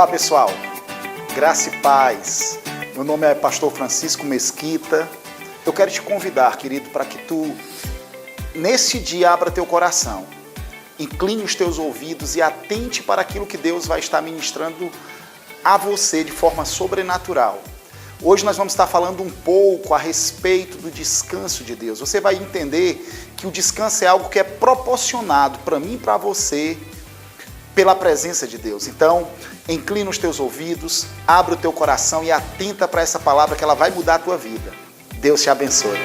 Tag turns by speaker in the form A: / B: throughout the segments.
A: Olá pessoal, graça e paz. Meu nome é Pastor Francisco Mesquita. Eu quero te convidar, querido, para que tu, nesse dia, abra teu coração, incline os teus ouvidos e atente para aquilo que Deus vai estar ministrando a você de forma sobrenatural. Hoje nós vamos estar falando um pouco a respeito do descanso de Deus. Você vai entender que o descanso é algo que é proporcionado para mim e para você pela presença de Deus. Então, inclina os teus ouvidos, abre o teu coração e atenta para essa palavra que ela vai mudar a tua vida. Deus te abençoe.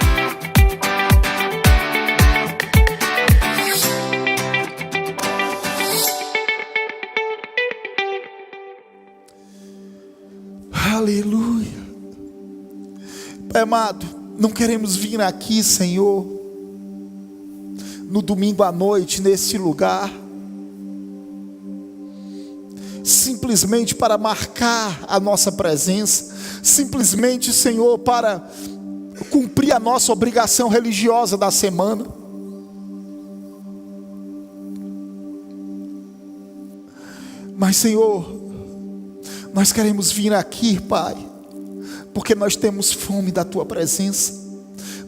B: Aleluia. Pai amado, não queremos vir aqui, Senhor, no domingo à noite, nesse lugar, simplesmente para marcar a nossa presença, simplesmente, Senhor, para cumprir a nossa obrigação religiosa da semana. Mas, Senhor, nós queremos vir aqui, Pai, porque nós temos fome da Tua presença,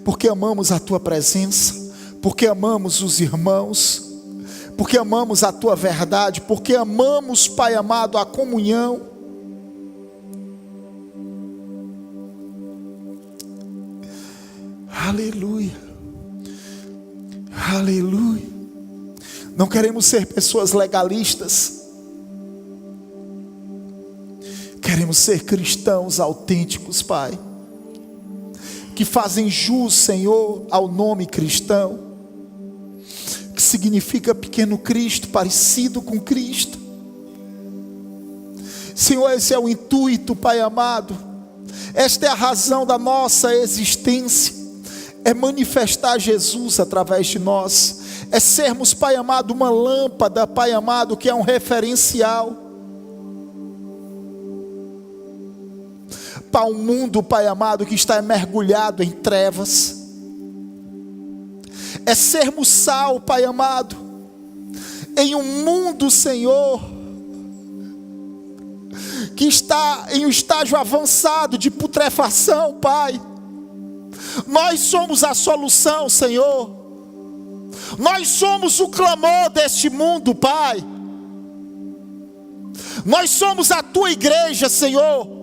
B: porque amamos a Tua presença, porque amamos os irmãos, porque amamos a Tua verdade, porque amamos, Pai amado, a comunhão. Aleluia, aleluia. Não queremos ser pessoas legalistas, queremos ser cristãos autênticos, Pai, que fazem jus, Senhor, ao nome cristão, que significa pequeno Cristo, parecido com Cristo. Senhor, esse é o intuito, Pai amado, esta é a razão da nossa existência, é manifestar Jesus através de nós, é sermos, Pai amado, uma lâmpada, Pai amado, que é um referencial para um mundo, Pai amado, que está mergulhado em trevas. É sermos sal, Pai amado, em um mundo, Senhor, que está em um estágio avançado de putrefação, Pai. Nós somos a solução, Senhor. Nós somos o clamor deste mundo, Pai. Nós somos a Tua igreja, Senhor,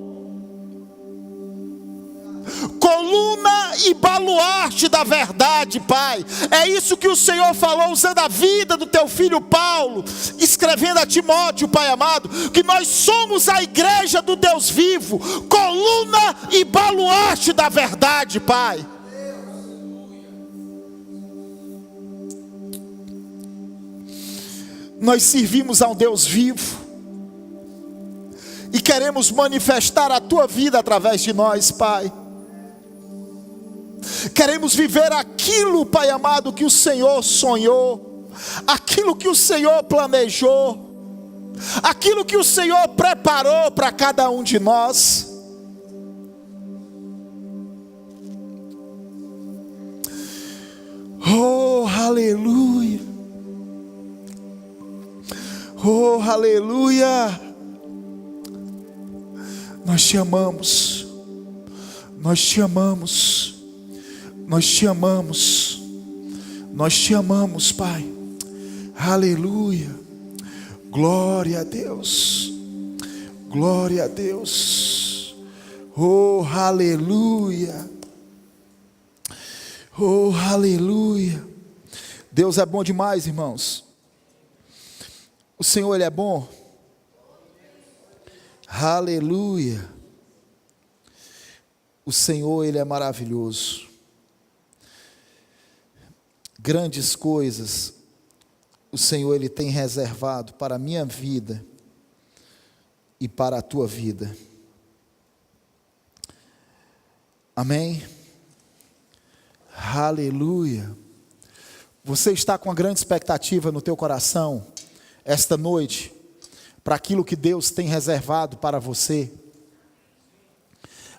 B: coluna e baluarte da verdade, Pai. É isso que o Senhor falou usando a vida do Teu filho Paulo, escrevendo a Timóteo, Pai amado, que nós somos a igreja do Deus vivo, coluna e baluarte da verdade, Pai. Nós servimos a um Deus vivo e queremos manifestar a Tua vida através de nós, Pai. Queremos viver aquilo, Pai amado, que o Senhor sonhou, aquilo que o Senhor planejou, aquilo que o Senhor preparou para cada um de nós. Oh, aleluia! Oh, aleluia! Nós te amamos, nós te amamos. Nós te amamos, nós te amamos, Pai. Aleluia, glória a Deus, glória a Deus. Oh, aleluia, oh, aleluia. Deus é bom demais, irmãos. O Senhor, Ele é bom. Aleluia. O Senhor, Ele é maravilhoso. Grandes coisas o Senhor Ele tem reservado para a minha vida e para a tua vida. Amém? Aleluia. Você está com uma grande expectativa no teu coração esta noite para aquilo que Deus tem reservado para você?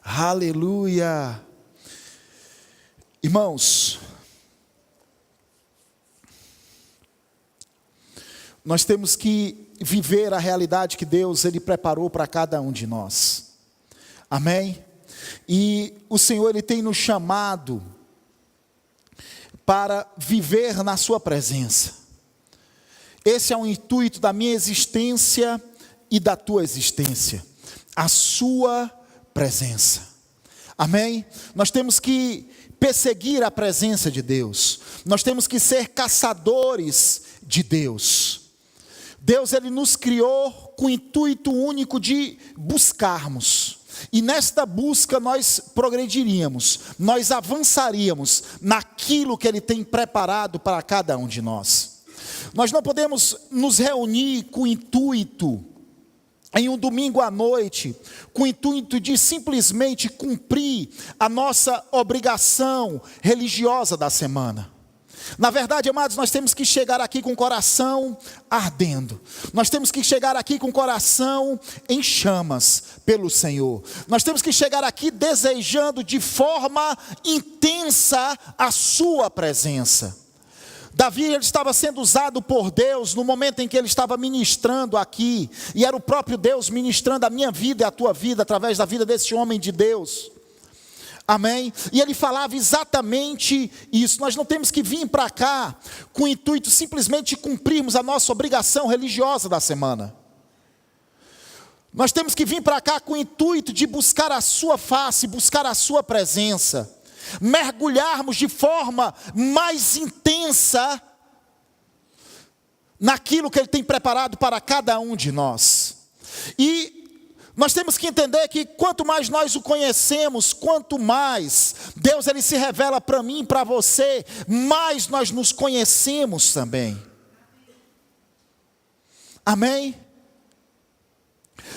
B: Aleluia. Irmãos, nós temos que viver a realidade que Deus Ele preparou para cada um de nós. Amém? E o Senhor Ele tem nos chamado para viver na sua presença. Esse é o intuito da minha existência e da tua existência. A sua presença. Amém? Nós temos que perseguir a presença de Deus. Nós temos que ser caçadores de Deus. Deus Ele nos criou com o intuito único de buscarmos. E nesta busca nós progrediríamos, nós avançaríamos naquilo que Ele tem preparado para cada um de nós. Nós não podemos nos reunir com o intuito, em um domingo à noite, com o intuito de simplesmente cumprir a nossa obrigação religiosa da semana. Na verdade, amados, nós temos que chegar aqui com o coração ardendo. Nós temos que chegar aqui com o coração em chamas pelo Senhor. Nós temos que chegar aqui desejando de forma intensa a sua presença. Davi, ele estava sendo usado por Deus no momento em que ele estava ministrando aqui. E era o próprio Deus ministrando a minha vida e a tua vida através da vida desse homem de Deus. Amém? E ele falava exatamente isso. Nós não temos que vir para cá com o intuito simplesmente de cumprirmos a nossa obrigação religiosa da semana. Nós temos que vir para cá com o intuito de buscar a sua face, buscar a sua presença. Mergulharmos de forma mais intensa naquilo que Ele tem preparado para cada um de nós. E nós temos que entender que quanto mais nós o conhecemos, quanto mais Deus Ele se revela para mim e para você, mais nós nos conhecemos também. Amém?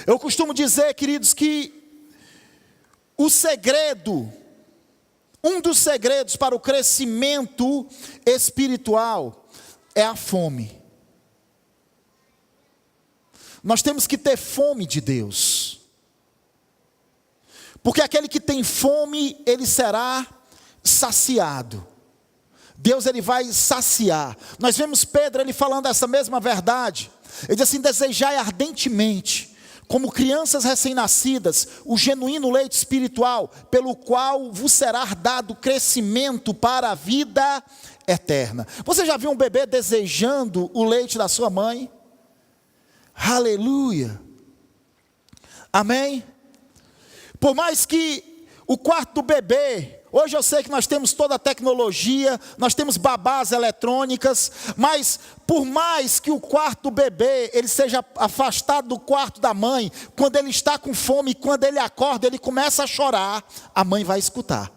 B: Eu costumo dizer, queridos, que um dos segredos para o crescimento espiritual é a fome. Nós temos que ter fome de Deus. Porque aquele que tem fome, ele será saciado. Deus, ele vai saciar. Nós vemos Pedro, ele falando essa mesma verdade. Ele diz assim: desejai ardentemente, como crianças recém-nascidas, o genuíno leite espiritual, pelo qual vos será dado crescimento para a vida eterna. Você já viu um bebê desejando o leite da sua mãe? Aleluia. Amém? Por mais que o quarto do bebê, hoje eu sei que nós temos toda a tecnologia, nós temos babás eletrônicas, mas por mais que o quarto do bebê, ele seja afastado do quarto da mãe, quando ele está com fome, quando ele acorda, ele começa a chorar, a mãe vai escutar.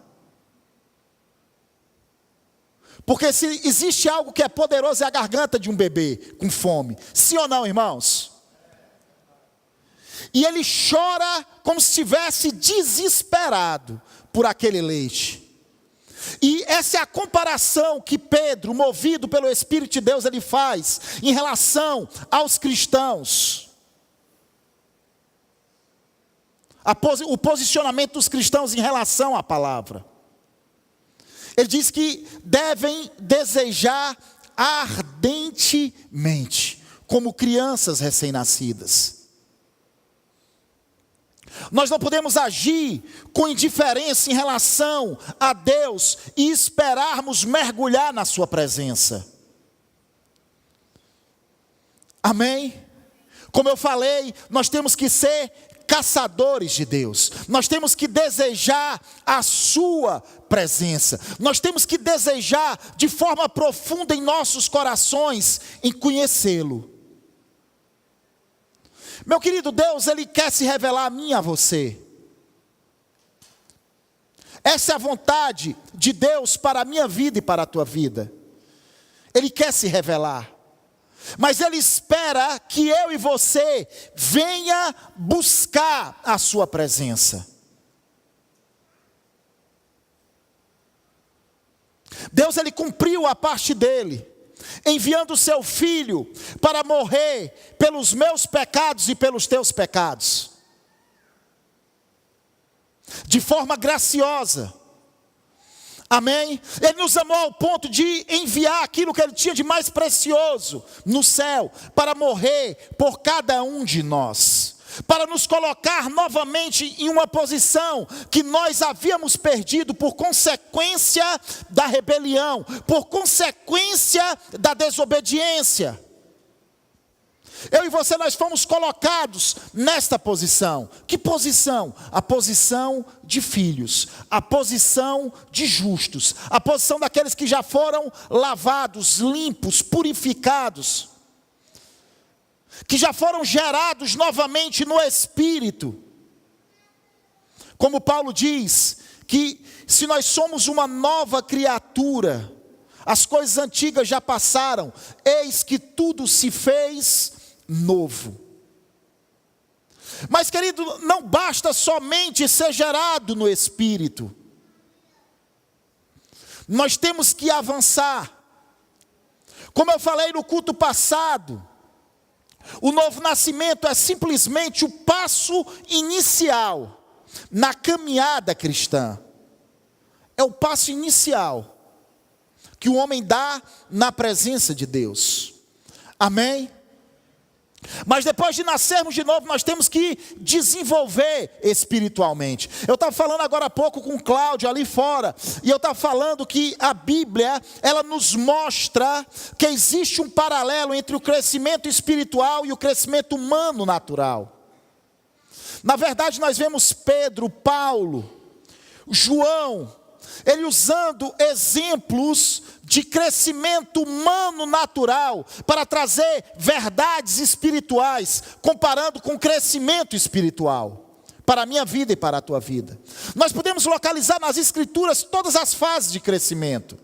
B: Porque se existe algo que é poderoso, é a garganta de um bebê com fome. Sim ou não, irmãos? E ele chora como se estivesse desesperado por aquele leite. E essa é a comparação que Pedro, movido pelo Espírito de Deus, ele faz em relação aos cristãos. O posicionamento dos cristãos em relação à palavra. Ele diz que devem desejar ardentemente, como crianças recém-nascidas. Nós não podemos agir com indiferença em relação a Deus e esperarmos mergulhar na sua presença. Amém? Como eu falei, nós temos que ser caçadores de Deus. Nós temos que desejar a sua presença. Nós temos que desejar de forma profunda em nossos corações em conhecê-lo. Meu querido, Deus, Ele quer se revelar a mim e a você. Essa é a vontade de Deus para a minha vida e para a tua vida. Ele quer se revelar. Mas Ele espera que eu e você venha buscar a sua presença. Deus, Ele cumpriu a parte dele, enviando o seu Filho para morrer pelos meus pecados e pelos teus pecados. De forma graciosa. Amém? Ele nos amou ao ponto de enviar aquilo que Ele tinha de mais precioso no céu, para morrer por cada um de nós, para nos colocar novamente em uma posição que nós havíamos perdido por consequência da rebelião, por consequência da desobediência. Eu e você, nós fomos colocados nesta posição. Que posição? A posição de filhos, a posição de justos, a posição daqueles que já foram lavados, limpos, purificados, que já foram gerados novamente no Espírito. Como Paulo diz, que se nós somos uma nova criatura, as coisas antigas já passaram, eis que tudo se fez novo. Mas, querido, não basta somente ser gerado no Espírito. Nós temos que avançar. Como eu falei no culto passado, o novo nascimento é simplesmente o passo inicial na caminhada cristã. É o passo inicial que o homem dá na presença de Deus. Amém? Mas depois de nascermos de novo, nós temos que desenvolver espiritualmente. Eu estava falando agora há pouco com o Cláudio ali fora, e eu estava falando que a Bíblia, ela nos mostra que existe um paralelo entre o crescimento espiritual e o crescimento humano natural. Na verdade, nós vemos Pedro, Paulo, João, ele usando exemplos de crescimento humano natural para trazer verdades espirituais, comparando com o crescimento espiritual, para a minha vida e para a tua vida. Nós podemos localizar nas Escrituras todas as fases de crescimento.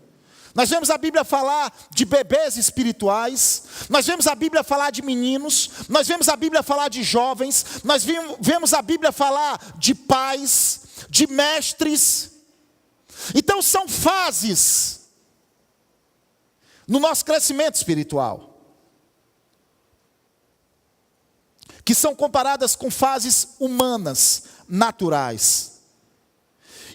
B: Nós vemos a Bíblia falar de bebês espirituais, nós vemos a Bíblia falar de meninos, nós vemos a Bíblia falar de jovens, nós vemos a Bíblia falar de pais, de mestres. Então são fases no nosso crescimento espiritual, que são comparadas com fases humanas, naturais.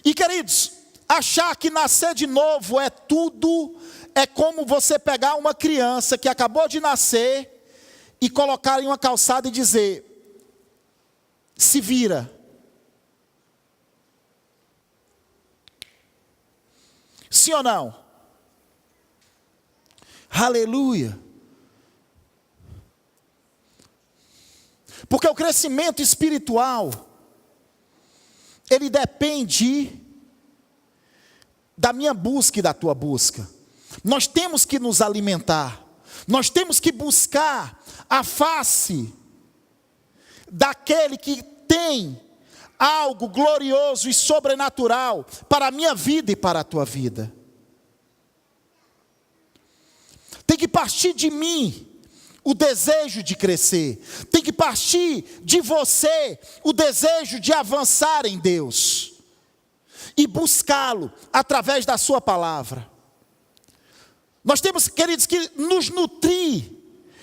B: E, queridos, achar que nascer de novo é tudo, é como você pegar uma criança que acabou de nascer e colocar em uma calçada e dizer: se vira. Sim ou não? Aleluia. Porque o crescimento espiritual, ele depende da minha busca e da tua busca. Nós temos que nos alimentar, nós temos que buscar a face daquele que tem algo glorioso e sobrenatural para a minha vida e para a tua vida. Tem que partir de mim o desejo de crescer. Tem que partir de você o desejo de avançar em Deus. E buscá-lo através da sua palavra. Nós temos, queridos, que nos nutrir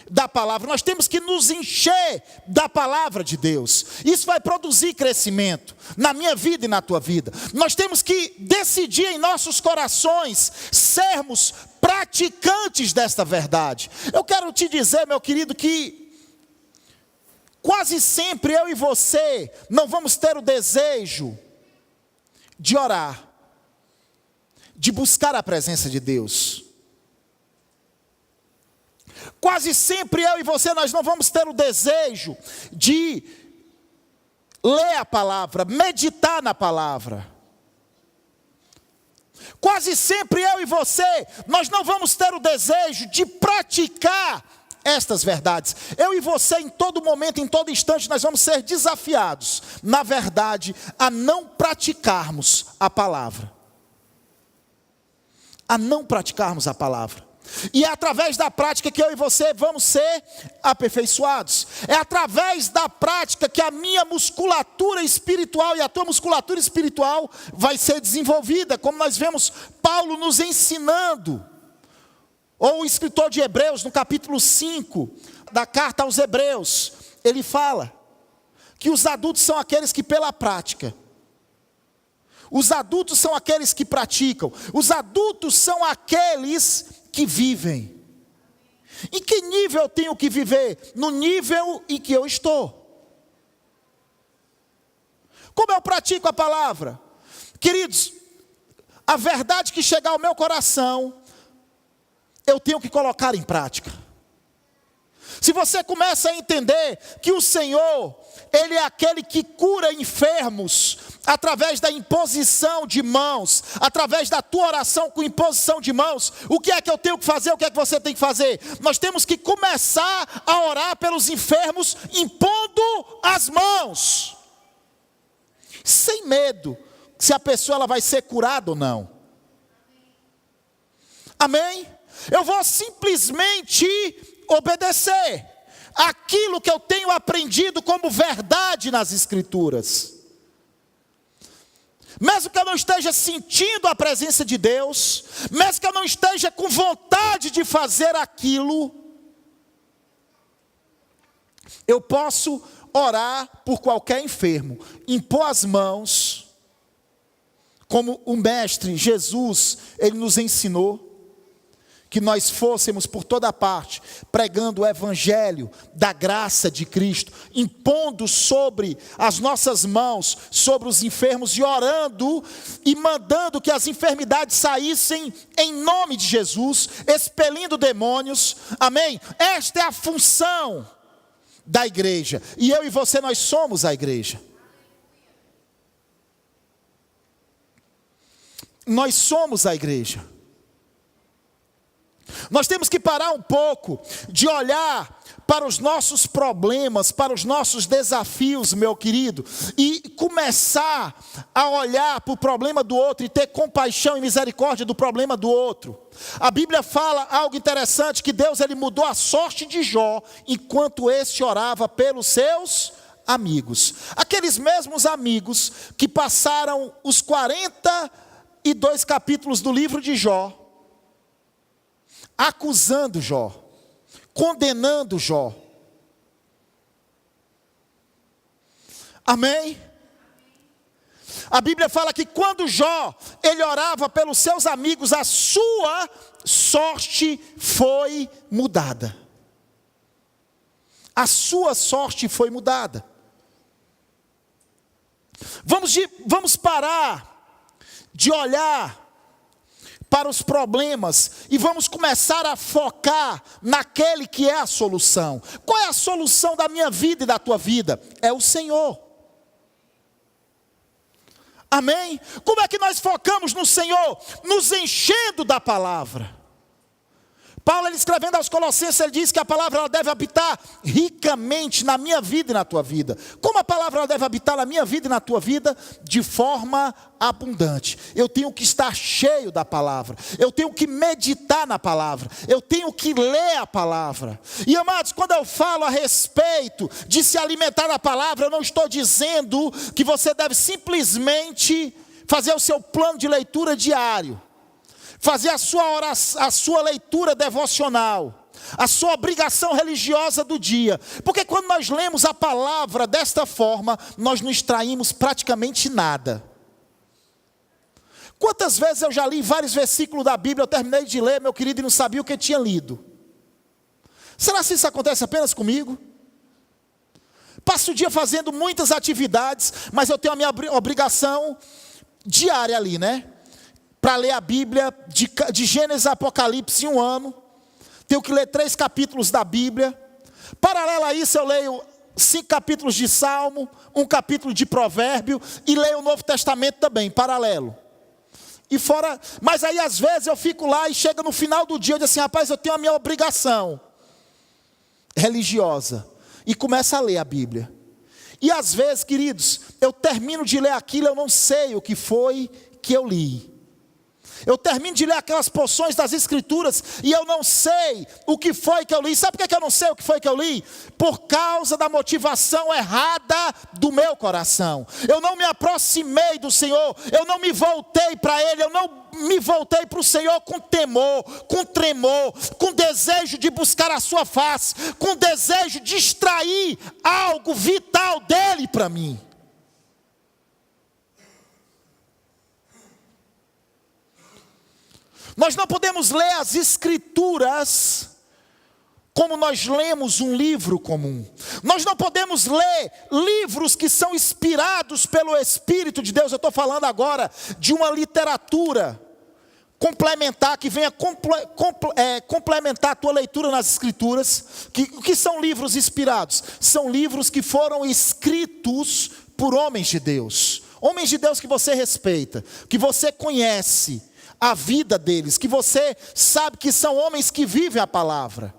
B: da palavra. Nós temos que nos encher da palavra de Deus. Isso vai produzir crescimento na minha vida e na tua vida. Nós temos que decidir em nossos corações sermos praticantes desta verdade. Eu quero te dizer, meu querido, que quase sempre eu e você não vamos ter o desejo de orar, de buscar a presença de Deus. Quase sempre eu e você, nós não vamos ter o desejo de ler a palavra, meditar na palavra. Quase sempre eu e você, nós não vamos ter o desejo de praticar estas verdades. Eu e você, em todo momento, em todo instante, nós vamos ser desafiados, na verdade, a não praticarmos a palavra. A não praticarmos a palavra. E é através da prática que eu e você vamos ser aperfeiçoados. É através da prática que a minha musculatura espiritual e a tua musculatura espiritual vai ser desenvolvida, como nós vemos Paulo nos ensinando. Ou o escritor de Hebreus, no capítulo 5 da carta aos Hebreus, ele fala que os adultos são aqueles que pela prática, Os adultos são aqueles que praticam. Os adultos são aqueles que vivem. Em que nível eu tenho que viver? No nível em que eu estou. Como eu pratico a palavra? Queridos, a verdade que chegar ao meu coração, eu tenho que colocar em prática. Se você começa a entender que o Senhor, Ele é aquele que cura enfermos, através da imposição de mãos, através da tua oração com imposição de mãos, o que é que eu tenho que fazer, o que é que você tem que fazer? Nós temos que começar a orar pelos enfermos, impondo as mãos, sem medo, se a pessoa ela vai ser curada ou não. Amém? Eu vou simplesmente obedecer aquilo que eu tenho aprendido como verdade nas Escrituras. Mesmo que eu não esteja sentindo a presença de Deus, mesmo que eu não esteja com vontade de fazer aquilo, eu posso orar por qualquer enfermo, impor as mãos, como o Mestre Jesus, Ele nos ensinou, que nós fôssemos por toda parte, pregando o Evangelho da graça de Cristo, impondo sobre as nossas mãos, sobre os enfermos, e orando e mandando que as enfermidades saíssem em nome de Jesus, expelindo demônios, amém? Esta é a função da igreja, e eu e você, nós somos a igreja. Nós somos a igreja. Nós temos que parar um pouco de olhar para os nossos problemas, para os nossos desafios, meu querido, e começar a olhar para o problema do outro e ter compaixão e misericórdia do problema do outro. A Bíblia fala algo interessante, que Deus ele mudou a sorte de Jó, enquanto este orava pelos seus amigos. Aqueles mesmos amigos que passaram os 42 capítulos do livro de Jó, acusando Jó, condenando Jó. Amém? A Bíblia fala que quando Jó, ele orava pelos seus amigos, a sua sorte foi mudada. A sua sorte foi mudada. Vamos parar de olhar para os problemas e vamos começar a focar naquele que é a solução. Qual é a solução da minha vida e da tua vida? É o Senhor. Amém? Como é que nós focamos no Senhor? Nos enchendo da palavra. Paulo, ele escrevendo aos Colossenses, ele diz que a palavra ela deve habitar ricamente na minha vida e na tua vida. Como a palavra ela deve habitar na minha vida e na tua vida? De forma abundante. Eu tenho que estar cheio da palavra. Eu tenho que meditar na palavra. Eu tenho que ler a palavra. E amados, quando eu falo a respeito de se alimentar da palavra, eu não estou dizendo que você deve simplesmente fazer o seu plano de leitura diário. Fazer a sua leitura devocional, a sua obrigação religiosa do dia. Porque quando nós lemos a palavra desta forma, nós não extraímos praticamente nada. Quantas vezes eu já li vários versículos da Bíblia, eu terminei de ler, meu querido, e não sabia o que tinha lido. Será que isso acontece apenas comigo? Passo o dia fazendo muitas atividades, mas eu tenho a minha obrigação diária ali, né? Para ler a Bíblia de Gênesis a Apocalipse em um ano. Tenho que ler 3 capítulos da Bíblia. Paralelo a isso eu leio 5 capítulos de Salmo, 1 capítulo de Provérbio e leio o Novo Testamento também, paralelo. E fora, mas aí às vezes eu fico lá e chega no final do dia eu digo assim, rapaz, eu tenho a minha obrigação religiosa. E começo a ler a Bíblia. E às vezes, queridos, eu termino de ler aquilo, eu não sei o que foi que eu li. Eu termino de ler aquelas porções das Escrituras e eu não sei o que foi que eu li. Sabe por que eu não sei o que foi que eu li? Por causa da motivação errada do meu coração. Eu não me aproximei do Senhor, eu não me voltei para Ele, eu não me voltei para o Senhor com temor, com tremor, com desejo de buscar a sua face, com desejo de extrair algo vital dEle para mim. Nós não podemos ler as Escrituras como nós lemos um livro comum. Nós não podemos ler livros que são inspirados pelo Espírito de Deus. Eu estou falando agora de uma literatura complementar, que venha complementar a tua leitura nas Escrituras. O que são livros inspirados? São livros que foram escritos por homens de Deus. Homens de Deus que você respeita, que você conhece a vida deles, que você sabe que são homens que vivem a palavra.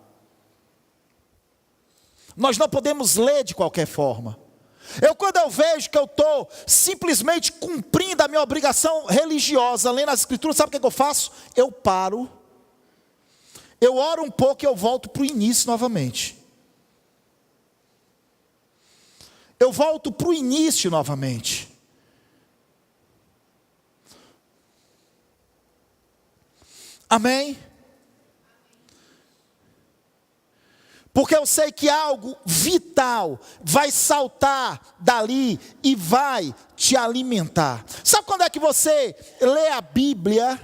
B: Nós não podemos ler de qualquer forma. Quando eu vejo que eu estou simplesmente cumprindo a minha obrigação religiosa, lendo as Escrituras, sabe o que eu faço? Eu paro, eu oro um pouco e eu volto para o início novamente. Eu volto para o início novamente. Amém? Porque eu sei que algo vital vai saltar dali e vai te alimentar. Sabe quando é que você lê a Bíblia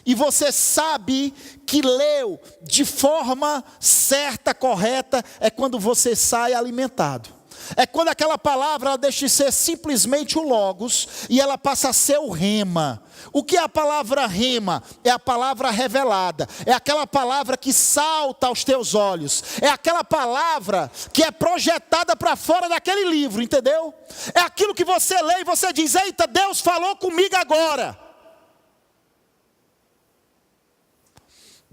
B: e você sabe que leu de forma certa, correta? É quando você sai alimentado. É quando aquela palavra ela deixa de ser simplesmente o logos e ela passa a ser o rema. O que é a palavra rema? É a palavra revelada. É aquela palavra que salta aos teus olhos. É aquela palavra que é projetada para fora daquele livro, entendeu? É aquilo que você lê e você diz: eita, Deus falou comigo agora.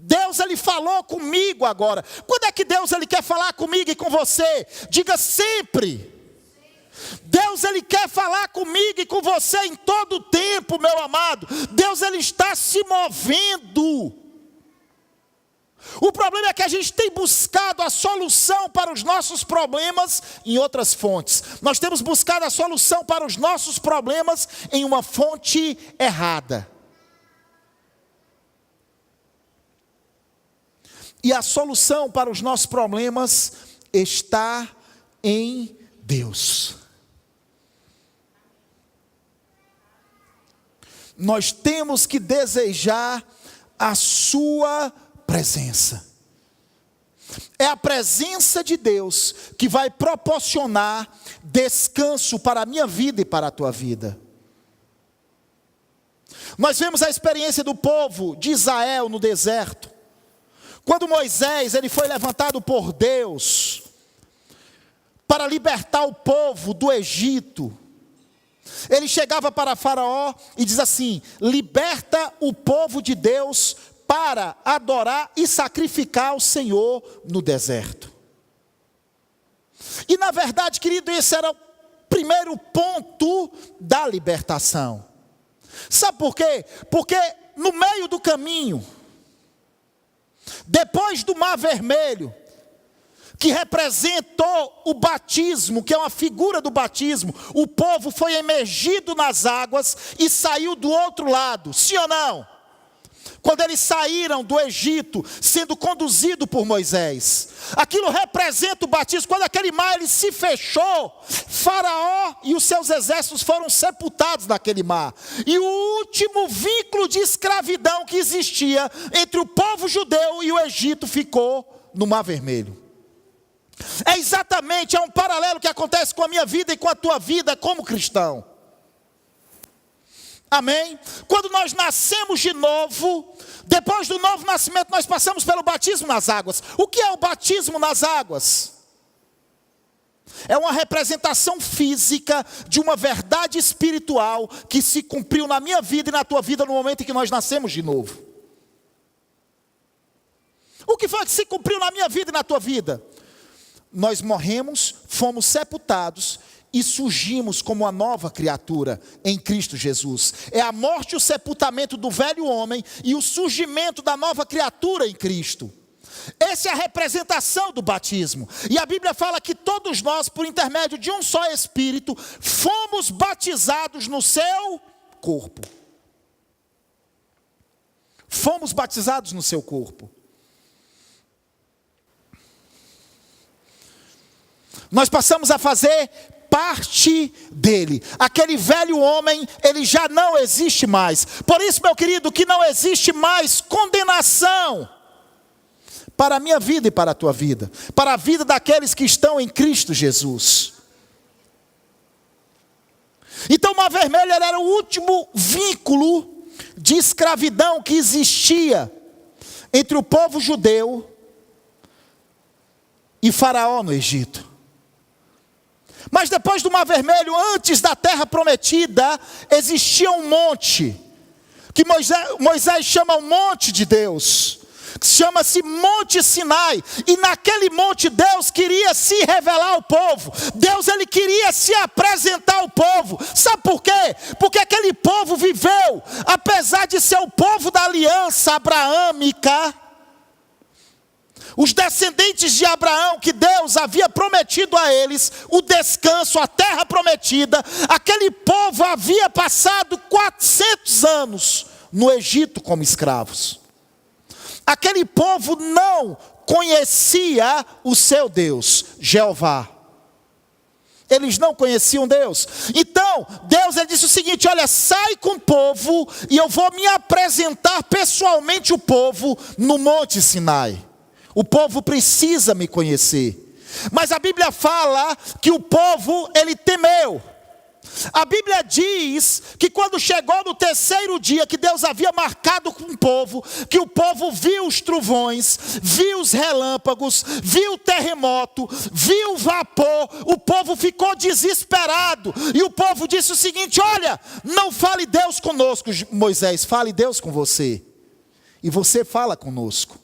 B: Deus, Ele falou comigo agora. Quando é que Deus, Ele quer falar comigo e com você? Diga sempre. Deus, Ele quer falar comigo e com você em todo o tempo, meu amado. Deus, Ele está se movendo. O problema é que a gente tem buscado a solução para os nossos problemas em outras fontes. Nós temos buscado a solução para os nossos problemas em uma fonte errada. E a solução para os nossos problemas está em Deus. Nós temos que desejar a sua presença. É a presença de Deus que vai proporcionar descanso para a minha vida e para a tua vida. Nós vemos a experiência do povo de Israel no deserto. Quando Moisés ele foi levantado por Deus para libertar o povo do Egito, ele chegava para Faraó e diz assim: liberta o povo de Deus para adorar e sacrificar ao Senhor no deserto. E na verdade, querido, esse era o primeiro ponto da libertação. Sabe por quê? Porque no meio do caminho, depois do Mar Vermelho, que representou o batismo, que é uma figura do batismo, o povo foi emergido nas águas e saiu do outro lado, sim ou não? Quando eles saíram do Egito, sendo conduzido por Moisés, aquilo representa o batismo. Quando aquele mar ele se fechou, Faraó e os seus exércitos foram sepultados naquele mar. E o último vínculo de escravidão que existia entre o povo judeu e o Egito ficou no Mar Vermelho. É exatamente, é um paralelo que acontece com a minha vida e com a tua vida como cristão. Amém? Quando nós nascemos de novo, depois do novo nascimento, nós passamos pelo batismo nas águas. O que é o batismo nas águas? É uma representação física de uma verdade espiritual que se cumpriu na minha vida e na tua vida no momento em que nós nascemos de novo. O que foi que se cumpriu na minha vida e na tua vida? Nós morremos, fomos sepultados e surgimos como uma nova criatura em Cristo Jesus. É a morte e o sepultamento do velho homem e o surgimento da nova criatura em Cristo. Essa é a representação do batismo. E a Bíblia fala que todos nós, por intermédio de um só Espírito, fomos batizados no seu corpo. Fomos batizados no seu corpo. Nós passamos a fazer parte dele. Aquele velho homem, ele já não existe mais. Por isso, meu querido, que não existe mais condenação para a minha vida e para a tua vida, para a vida daqueles que estão em Cristo Jesus. Então, o Mar Vermelho era o último vínculo de escravidão que existia entre o povo judeu e Faraó no Egito. Mas depois do Mar Vermelho, antes da terra prometida, existia um monte, que Moisés chama o monte de Deus, que chama-se Monte Sinai. E naquele monte Deus queria se revelar ao povo. Deus, ele queria se apresentar ao povo. Sabe por quê? Porque aquele povo viveu, apesar de ser o povo da aliança abraâmica, os descendentes de Abraão, que Deus havia prometido a eles o descanso, a terra prometida, aquele povo havia passado 400 anos no Egito como escravos. Aquele povo não conhecia o seu Deus, Jeová. Eles não conheciam Deus. Então, Deus, ele disse o seguinte: olha, sai com o povo e eu vou me apresentar pessoalmente o povo no Monte Sinai. O povo precisa me conhecer. Mas a Bíblia fala que o povo, ele temeu. A Bíblia diz que quando chegou no terceiro dia que Deus havia marcado com o povo, que o povo viu os trovões, viu os relâmpagos, viu o terremoto, viu o vapor, o povo ficou desesperado. E o povo disse o seguinte: olha, não fale Deus conosco, Moisés, fale Deus com você. E você fala conosco.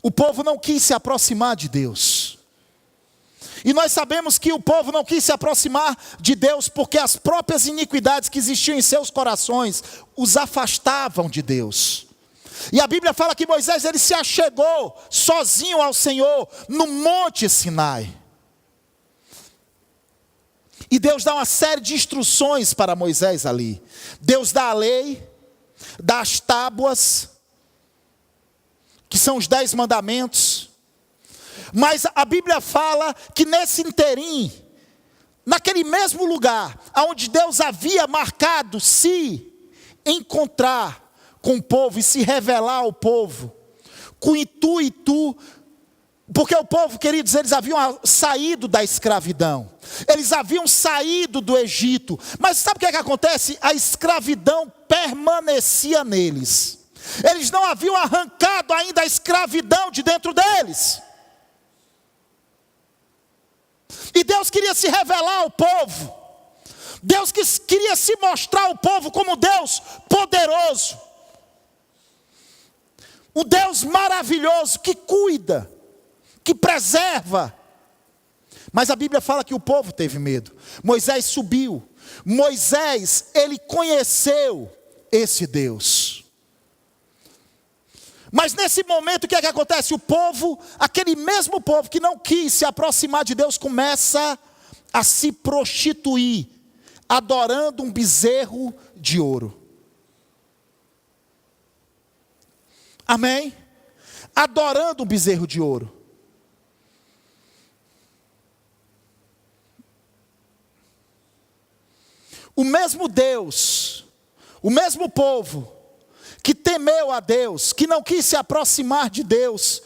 B: O povo não quis se aproximar de Deus. E nós sabemos que o povo não quis se aproximar de Deus porque as próprias iniquidades que existiam em seus corações os afastavam de Deus. E a Bíblia fala que Moisés, ele se achegou sozinho ao Senhor no Monte Sinai. E Deus dá uma série de instruções para Moisés ali. Deus dá a lei, dá as tábuas, que são os 10 mandamentos. Mas a Bíblia fala que nesse interim, naquele mesmo lugar, onde Deus havia marcado se encontrar com o povo e se revelar ao povo, com o intuito, porque o povo, queridos, eles haviam saído da escravidão, eles haviam saído do Egito, mas sabe o que é que acontece? A escravidão permanecia neles. Eles não haviam arrancado ainda a escravidão de dentro deles. E Deus queria se revelar ao povo. Deus queria se mostrar ao povo como Deus poderoso. Um Deus maravilhoso que cuida, que preserva. Mas a Bíblia fala que o povo teve medo. Moisés subiu. Moisés, ele conheceu esse Deus. Mas nesse momento o que é que acontece? O povo, aquele mesmo povo que não quis se aproximar de Deus, começa a se prostituir, adorando um bezerro de ouro. Amém? Adorando um bezerro de ouro. O mesmo Deus, o mesmo povo que temeu a Deus, que não quis se aproximar de Deus,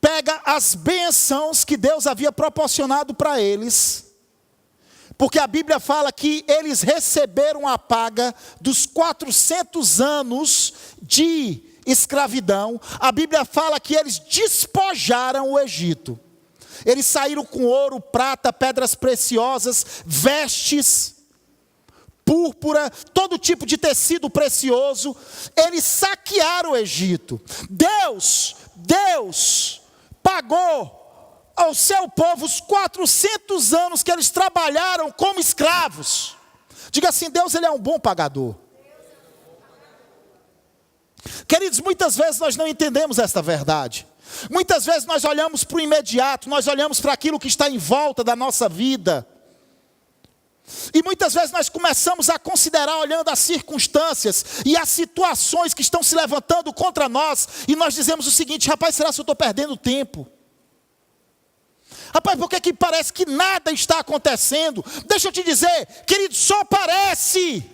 B: pega as bênçãos que Deus havia proporcionado para eles, porque a Bíblia fala que eles receberam a paga dos 400 anos de escravidão. A Bíblia fala que eles despojaram o Egito. Eles saíram com ouro, prata, pedras preciosas, vestes, púrpura, todo tipo de tecido precioso. Eles saquearam o Egito. Deus pagou ao seu povo os 400 anos que eles trabalharam como escravos. Diga assim: Deus, ele é um bom pagador. Queridos, muitas vezes nós não entendemos esta verdade. Muitas vezes nós olhamos para o imediato, nós olhamos para aquilo que está em volta da nossa vida. E muitas vezes nós começamos a considerar, olhando as circunstâncias e as situações que estão se levantando contra nós, e nós dizemos o seguinte: rapaz, será que eu estou perdendo tempo? Rapaz, por que parece que nada está acontecendo? Deixa eu te dizer, querido, só parece.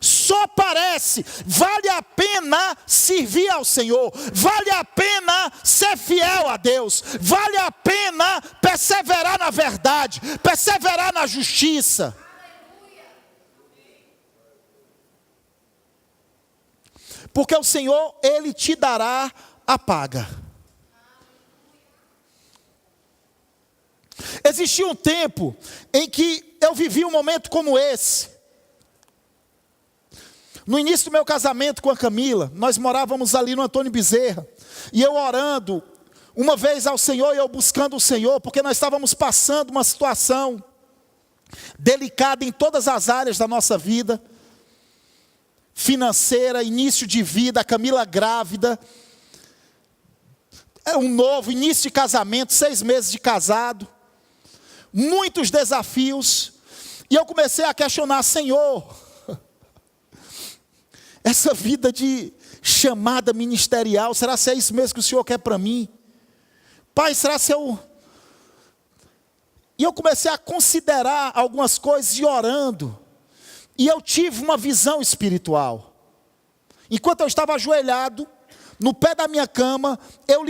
B: Só parece. Vale a pena servir ao Senhor. Vale a pena ser fiel a Deus. Vale a pena perseverar na verdade, perseverar na justiça. Porque o Senhor, Ele te dará a paga. Existia um tempo em que eu vivi um momento como esse. No início do meu casamento com a Camila, nós morávamos ali no Antônio Bezerra. E eu orando, uma vez ao Senhor e eu buscando o Senhor, porque nós estávamos passando uma situação delicada em todas as áreas da nossa vida. Financeira, início de vida, a Camila grávida. É um novo início de casamento, 6 meses de casado. Muitos desafios. E eu comecei a questionar, Senhor, essa vida de chamada ministerial, será que é isso mesmo que o Senhor quer para mim? Pai, será que eu... E eu comecei a considerar algumas coisas e orando. E eu tive uma visão espiritual. Enquanto eu estava ajoelhado, no pé da minha cama, eu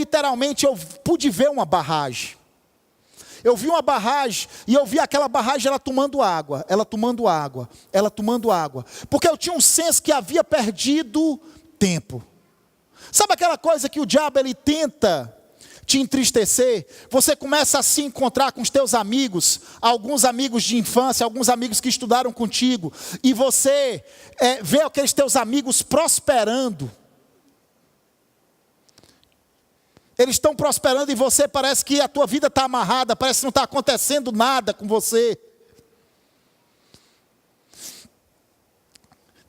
B: pude ver uma barragem. Eu vi uma barragem, e eu vi aquela barragem, ela tomando água, ela tomando água, ela tomando água. Porque eu tinha um senso que havia perdido tempo. Sabe aquela coisa que o diabo, ele tenta te entristecer? Você começa a se encontrar com os teus amigos, alguns amigos de infância, alguns amigos que estudaram contigo, e você vê aqueles teus amigos prosperando. Eles estão prosperando e você parece que a tua vida está amarrada, parece que não está acontecendo nada com você.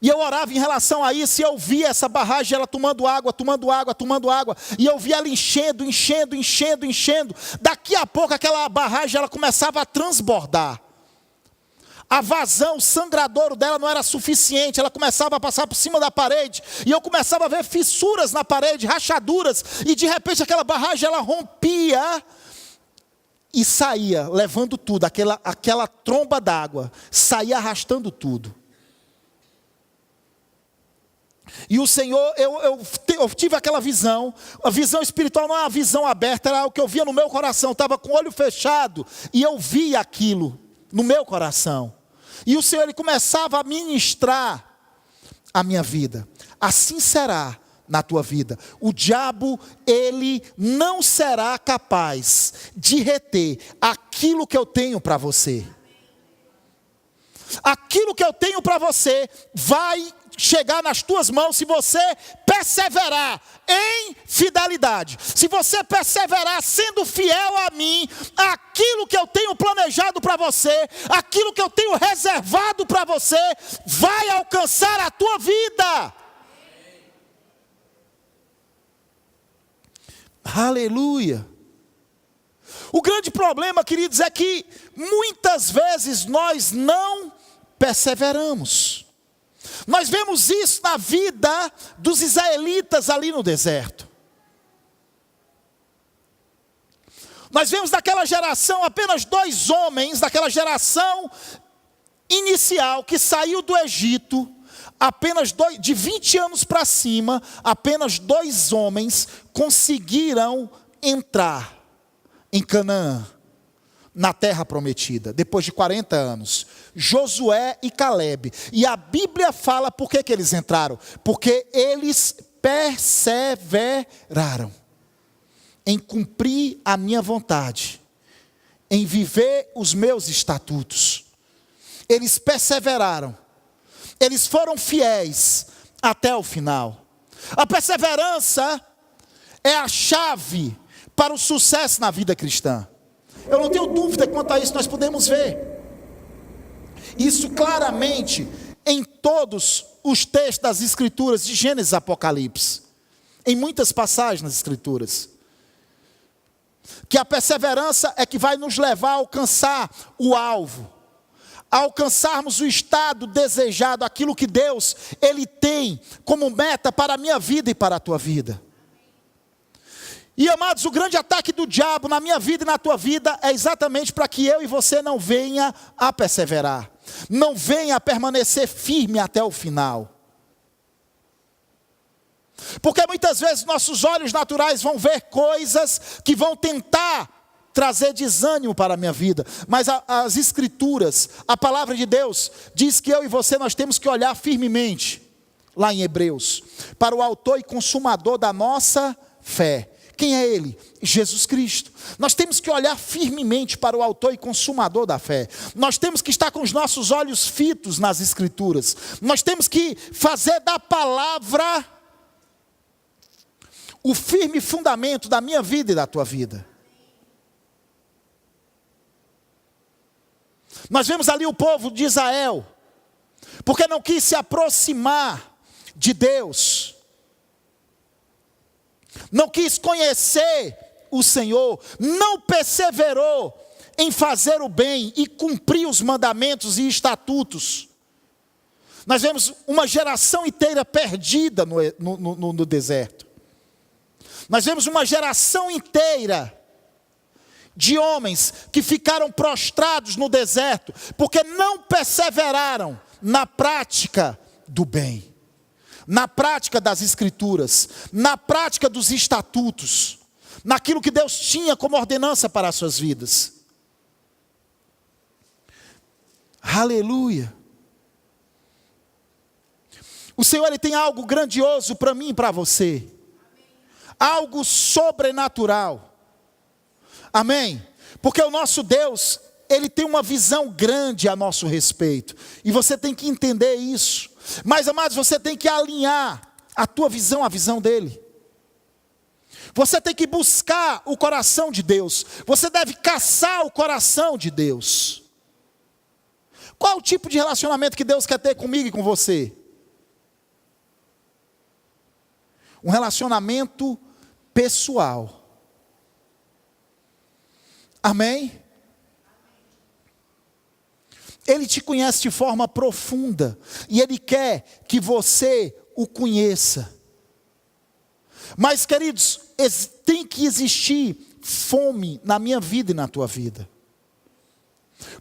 B: E eu orava em relação a isso, e eu via essa barragem, ela tomando água, tomando água, tomando água, e eu via ela enchendo, enchendo, enchendo, enchendo. Daqui a pouco aquela barragem, ela começava a transbordar. A vazão, o sangradouro dela não era suficiente, ela começava a passar por cima da parede, e eu começava a ver fissuras na parede, rachaduras, e de repente aquela barragem, ela rompia, e saía, levando tudo, aquela tromba d'água, saía arrastando tudo. E o Senhor, eu tive aquela visão, a visão espiritual não é uma visão aberta, era o que eu via no meu coração, estava com o olho fechado, e eu via aquilo no meu coração. E o Senhor, Ele começava a ministrar a minha vida. Assim será na tua vida. O diabo, ele não será capaz de reter aquilo que eu tenho para você. Aquilo que eu tenho para você vai chegar nas tuas mãos se você perseverar em fidelidade. Se você perseverar sendo fiel a mim, aquilo que eu tenho planejado para você, aquilo que eu tenho reservado para você, vai alcançar a tua vida. Aleluia. O grande problema, queridos, é que muitas vezes nós não perseveramos. Nós vemos isso na vida dos israelitas ali no deserto. Nós vemos naquela geração apenas 2 homens, daquela geração inicial que saiu do Egito, apenas de 20 anos para cima, apenas 2 homens conseguiram entrar em Canaã, na terra prometida, depois de 40 anos, Josué e Calebe. E a Bíblia fala por que eles entraram, porque eles perseveraram em cumprir a minha vontade, em viver os meus estatutos. Eles perseveraram, eles foram fiéis até o final. A perseverança é a chave para o sucesso na vida cristã. Eu não tenho dúvida quanto a isso, nós podemos ver isso claramente em todos os textos das Escrituras, de Gênesis a Apocalipse, em muitas passagens nas Escrituras, que a perseverança é que vai nos levar a alcançar o alvo, a alcançarmos o estado desejado, aquilo que Deus, Ele tem como meta para a minha vida e para a tua vida. E amados, o grande ataque do diabo na minha vida e na tua vida é exatamente para que eu e você não venha a perseverar, não venha a permanecer firme até o final. Porque muitas vezes nossos olhos naturais vão ver coisas que vão tentar trazer desânimo para a minha vida. Mas as Escrituras, a palavra de Deus, diz que eu e você nós temos que olhar firmemente, lá em Hebreus, para o autor e consumador da nossa fé. Quem é Ele? Jesus Cristo. Nós temos que olhar firmemente para o autor e consumador da fé. Nós temos que estar com os nossos olhos fitos nas Escrituras. Nós temos que fazer da palavra o firme fundamento da minha vida e da tua vida. Nós vemos ali o povo de Israel, porque não quis se aproximar de Deus, não quis conhecer o Senhor, não perseverou em fazer o bem e cumprir os mandamentos e estatutos. Nós vemos uma geração inteira perdida no deserto. Nós vemos uma geração inteira de homens que ficaram prostrados no deserto, porque não perseveraram na prática do bem, na prática das Escrituras, na prática dos estatutos, naquilo que Deus tinha como ordenança para as suas vidas. Aleluia! O Senhor, Ele tem algo grandioso para mim e para você, algo sobrenatural. Amém? Porque o nosso Deus, Ele tem uma visão grande a nosso respeito, e você tem que entender isso. Mas, amados, você tem que alinhar a tua visão à visão dEle. Você tem que buscar o coração de Deus. Você deve caçar o coração de Deus. Qual o tipo de relacionamento que Deus quer ter comigo e com você? Um relacionamento pessoal. Amém? Ele te conhece de forma profunda, e Ele quer que você o conheça. Mas, queridos, tem que existir fome na minha vida e na tua vida.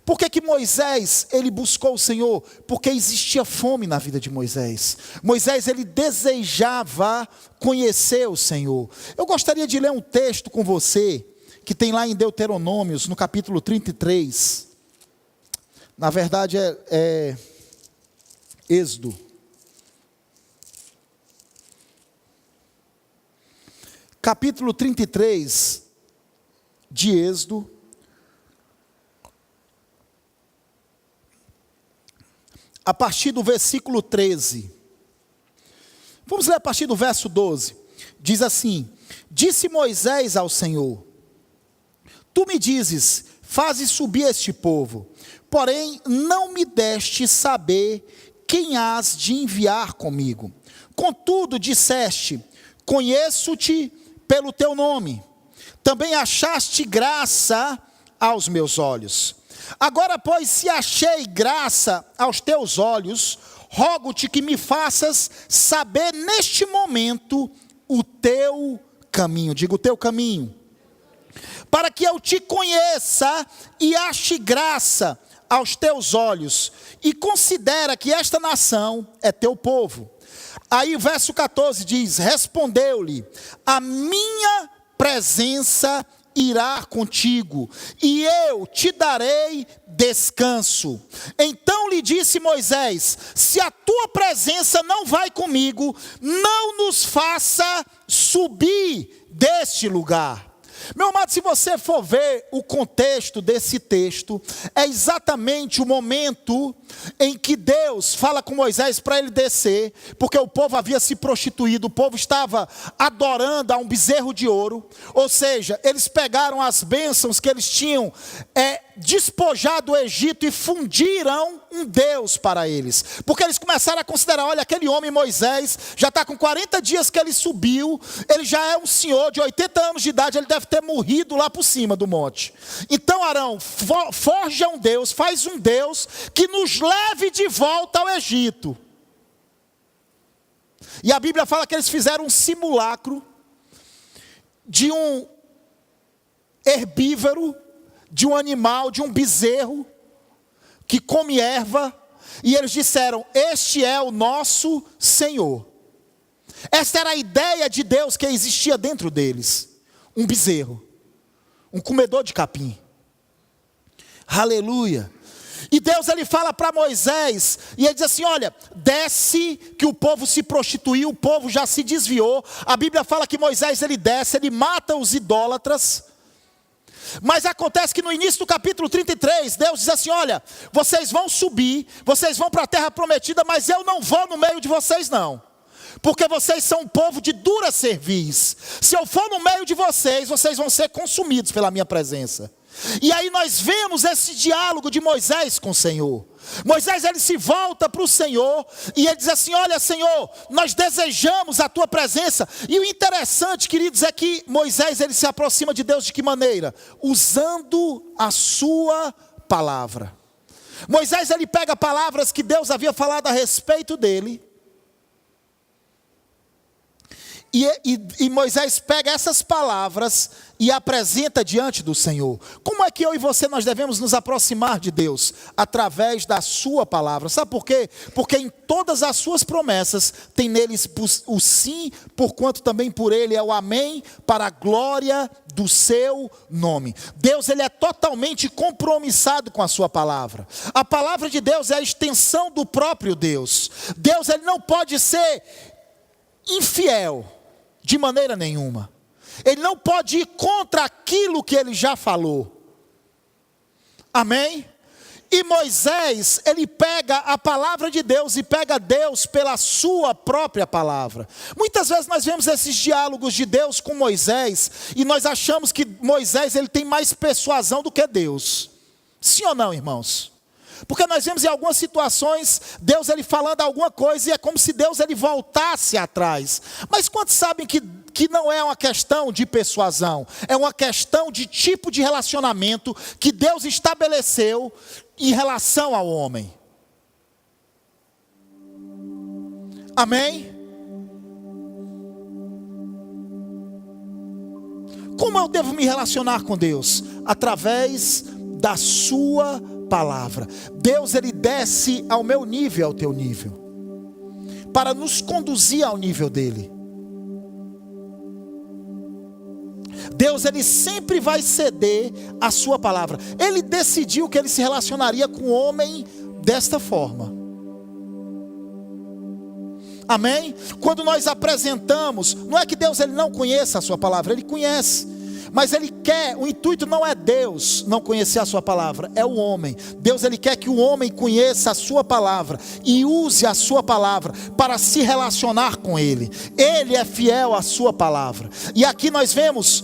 B: Por que Moisés, ele buscou o Senhor? Porque existia fome na vida de Moisés. Moisés, ele desejava conhecer o Senhor. Eu gostaria de ler um texto com você, que tem lá em Deuteronômios, no capítulo 33. Na verdade é Êxodo. Capítulo 33 de Êxodo. A partir do versículo 13. Vamos ler a partir do verso 12. Diz assim: Disse Moisés ao Senhor: Tu me dizes, faze subir este povo, porém não me deste saber quem hás de enviar comigo. Contudo disseste, conheço-te pelo teu nome, também achaste graça aos meus olhos. Agora, pois, se achei graça aos teus olhos, rogo-te que me faças saber neste momento o teu caminho. Diga, o teu caminho. Para que eu te conheça e ache graça aos teus olhos, e considera que esta nação é teu povo. Aí o verso 14 diz: Respondeu-lhe, a minha presença irá contigo, e eu te darei descanso. Então lhe disse Moisés: Se a tua presença não vai comigo, não nos faça subir deste lugar. Meu amado, se você for ver o contexto desse texto, é exatamente o momento em que Deus fala com Moisés para ele descer, porque o povo havia se prostituído, o povo estava adorando a um bezerro de ouro, ou seja, eles pegaram as bênçãos que eles tinham despojado o Egito e fundiram um Deus para eles, porque eles começaram a considerar, olha, aquele homem Moisés, já está com 40 dias que ele subiu, ele já é um senhor de 80 anos de idade, ele deve ter morrido lá por cima do monte. Então Arão, forja um Deus, faz um Deus que nos leve de volta ao Egito. E a Bíblia fala que eles fizeram um simulacro, de um herbívoro, de um animal, de um bezerro, que come erva, e eles disseram: este é o nosso Senhor. Esta era a ideia de Deus que existia dentro deles. Um bezerro, um comedor de capim. Aleluia. E Deus ele fala para Moisés, e ele diz assim: olha, desce, que o povo se prostituiu, o povo já se desviou. A Bíblia fala que Moisés ele desce, ele mata os idólatras. Mas acontece que no início do capítulo 33, Deus diz assim: olha, vocês vão subir, vocês vão para a terra prometida, mas eu não vou no meio de vocês não. Porque vocês são um povo de dura cerviz. Se eu for no meio de vocês, vocês vão ser consumidos pela minha presença. E aí nós vemos esse diálogo de Moisés com o Senhor. Moisés ele se volta para o Senhor e ele diz assim: olha Senhor, nós desejamos a tua presença. E o interessante, queridos, é que Moisés ele se aproxima de Deus de que maneira? Usando a sua palavra. Moisés ele pega palavras que Deus havia falado a respeito dele. E Moisés pega essas palavras e apresenta diante do Senhor. Como é que eu e você nós devemos nos aproximar de Deus? Através da sua palavra. Sabe por quê? Porque em todas as suas promessas tem neles o sim, porquanto também por ele é o amém, para a glória do seu nome. Deus ele é totalmente compromissado com a sua palavra. A palavra de Deus é a extensão do próprio Deus. Deus ele não pode ser infiel de maneira nenhuma. Ele não pode ir contra aquilo que ele já falou. Amém? E Moisés, ele pega a palavra de Deus e pega Deus pela sua própria palavra. Muitas vezes nós vemos esses diálogos de Deus com Moisés e nós achamos que Moisés ele tem mais persuasão do que Deus. Sim ou não, irmãos? Porque nós vemos em algumas situações, Deus ele falando alguma coisa e é como se Deus ele voltasse atrás. Mas quantos sabem que não é uma questão de persuasão, é uma questão de tipo de relacionamento que Deus estabeleceu em relação ao homem. Amém? Como eu devo me relacionar com Deus? Através da sua palavra. Deus ele desce ao meu nível, ao teu nível, para nos conduzir ao nível dele. Deus ele sempre vai ceder a sua palavra. Ele decidiu que ele se relacionaria com o homem desta forma. Amém? Quando nós apresentamos, não é que Deus ele não conheça a sua palavra, ele conhece. Mas ele quer, o intuito não é Deus não conhecer a sua palavra, é o homem. Deus ele quer que o homem conheça a sua palavra e use a sua palavra para se relacionar com ele. Ele é fiel à sua palavra. E aqui nós vemos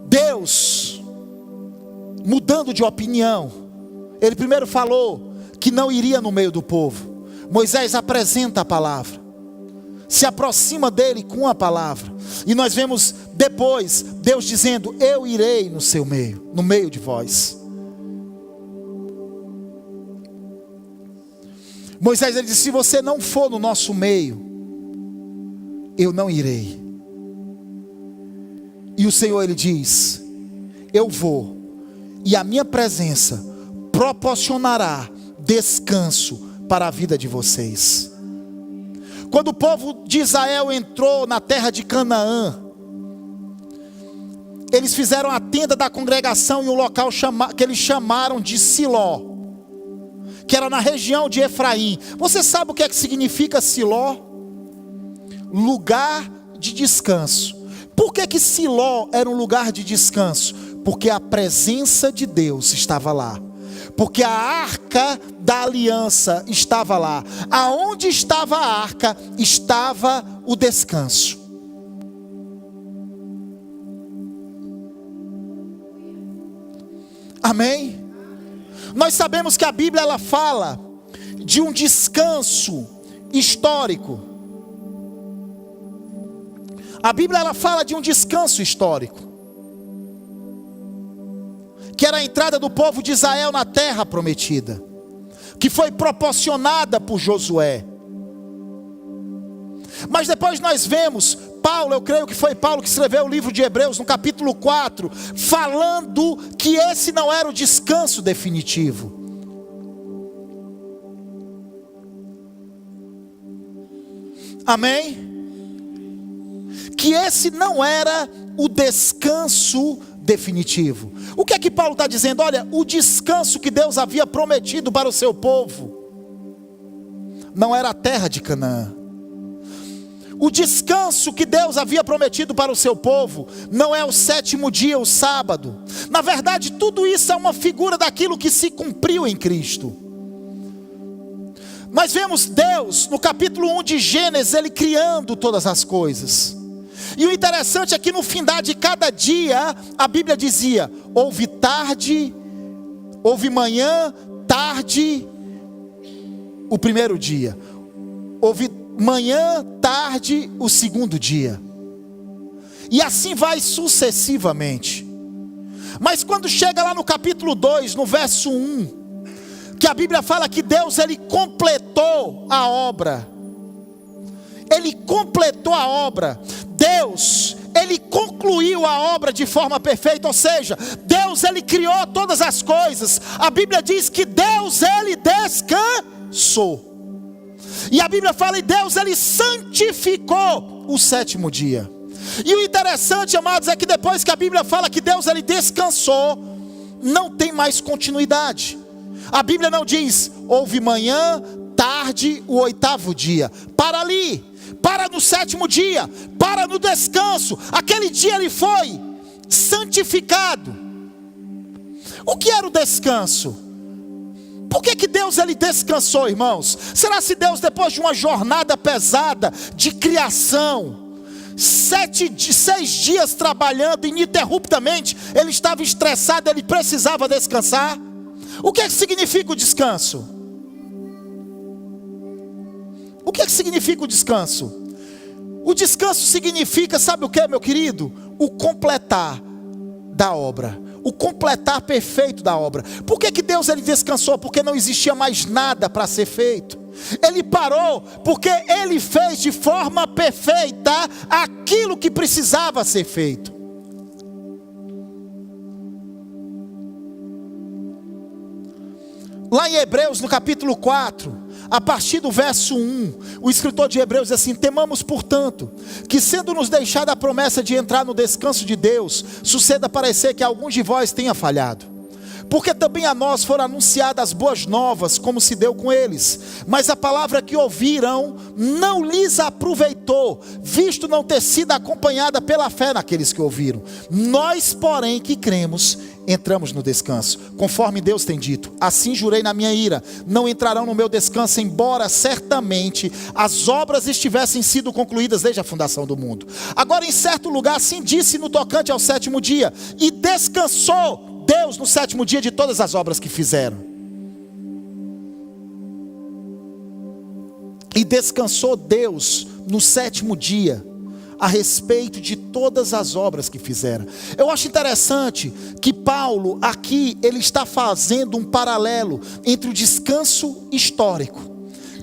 B: Deus mudando de opinião. Ele primeiro falou que não iria no meio do povo. Moisés apresenta a palavra, se aproxima dele com a palavra. E nós vemos depois Deus dizendo: eu irei no seu meio, no meio de vós. Moisés ele disse: se você não for no nosso meio, eu não irei. E o Senhor ele diz: eu vou, e a minha presença proporcionará descanso para a vida de vocês. Quando o povo de Israel entrou na terra de Canaã, eles fizeram a tenda da congregação em um local que eles chamaram de Siló, que era na região de Efraim. Você sabe o que é que significa Siló? Lugar de descanso. Por que Siló era um lugar de descanso? Porque a presença de Deus estava lá. Porque a arca da aliança estava lá. Aonde estava a arca, estava o descanso. Amém? Nós sabemos que a Bíblia ela fala de um descanso histórico. A Bíblia ela fala de um descanso histórico, que era a entrada do povo de Israel na terra prometida, que foi proporcionada por Josué. Mas depois nós vemos Paulo, eu creio que foi Paulo que escreveu o livro de Hebreus, no capítulo 4, falando que esse não era o descanso definitivo. Amém? Que esse não era o descanso definitivo. O que é que Paulo está dizendo? Olha, o descanso que Deus havia prometido para o seu povo não era a terra de Canaã. O descanso que Deus havia prometido para o seu povo não é o 7º dia, o sábado. Na verdade, tudo isso é uma figura daquilo que se cumpriu em Cristo. Nós vemos Deus, no capítulo 1 de Gênesis, Ele criando todas as coisas. E o interessante é que no findar de cada dia, a Bíblia dizia, houve tarde, houve manhã, tarde, o primeiro dia. Houve manhã, tarde, o segundo dia. E assim vai sucessivamente. Mas quando chega lá no capítulo 2, no verso 1, que a Bíblia fala que Deus, Ele completou a obra. Ele completou a obra. Deus, Ele concluiu a obra de forma perfeita. Ou seja, Deus, Ele criou todas as coisas. A Bíblia diz que Deus, Ele descansou. E a Bíblia fala, e Deus, Ele santificou o 7º dia. E o interessante, amados, é que depois que a Bíblia fala que Deus, Ele descansou, não tem mais continuidade. A Bíblia não diz, houve manhã, tarde, o 8º dia. Para ali, para no 7º dia, para no descanso. Aquele dia ele foi santificado. O que era o descanso? Por que Deus, Ele descansou, irmãos? Será se Deus, depois de uma jornada pesada de criação, 6 dias trabalhando ininterruptamente, Ele estava estressado, Ele precisava descansar? O que é que significa o descanso? O que é que significa o descanso? O descanso significa, sabe o que, meu querido? O completar da obra. O completar perfeito da obra. Por que Deus, Ele descansou? Porque não existia mais nada para ser feito. Ele parou porque Ele fez de forma perfeita aquilo que precisava ser feito. Lá em Hebreus, no capítulo 4, a partir do verso 1, o escritor de Hebreus diz assim: temamos, portanto, que sendo nos deixada a promessa de entrar no descanso de Deus, suceda parecer que alguns de vós tenha falhado. Porque também a nós foram anunciadas as boas novas, como se deu com eles. Mas a palavra que ouviram não lhes aproveitou, visto não ter sido acompanhada pela fé naqueles que ouviram. Nós, porém, que cremos, entramos no descanso, conforme Deus tem dito: assim jurei na minha ira, não entrarão no meu descanso, embora certamente as obras estivessem sido concluídas desde a fundação do mundo. Agora, em certo lugar, assim disse no tocante ao 7º dia: e descansou Deus no 7º dia de todas as obras que fizeram. E descansou Deus no 7º dia a respeito de todas as obras que fizeram. Eu acho interessante que Paulo aqui, ele está fazendo um paralelo entre o descanso histórico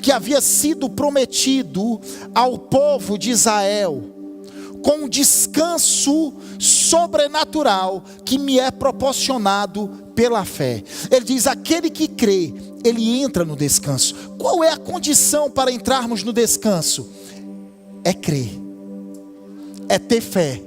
B: que havia sido prometido ao povo de Israel, com um descanso sobrenatural que me é proporcionado pela fé. Ele diz: aquele que crê, ele entra no descanso. Qual é a condição para entrarmos no descanso? É crer, é ter fé,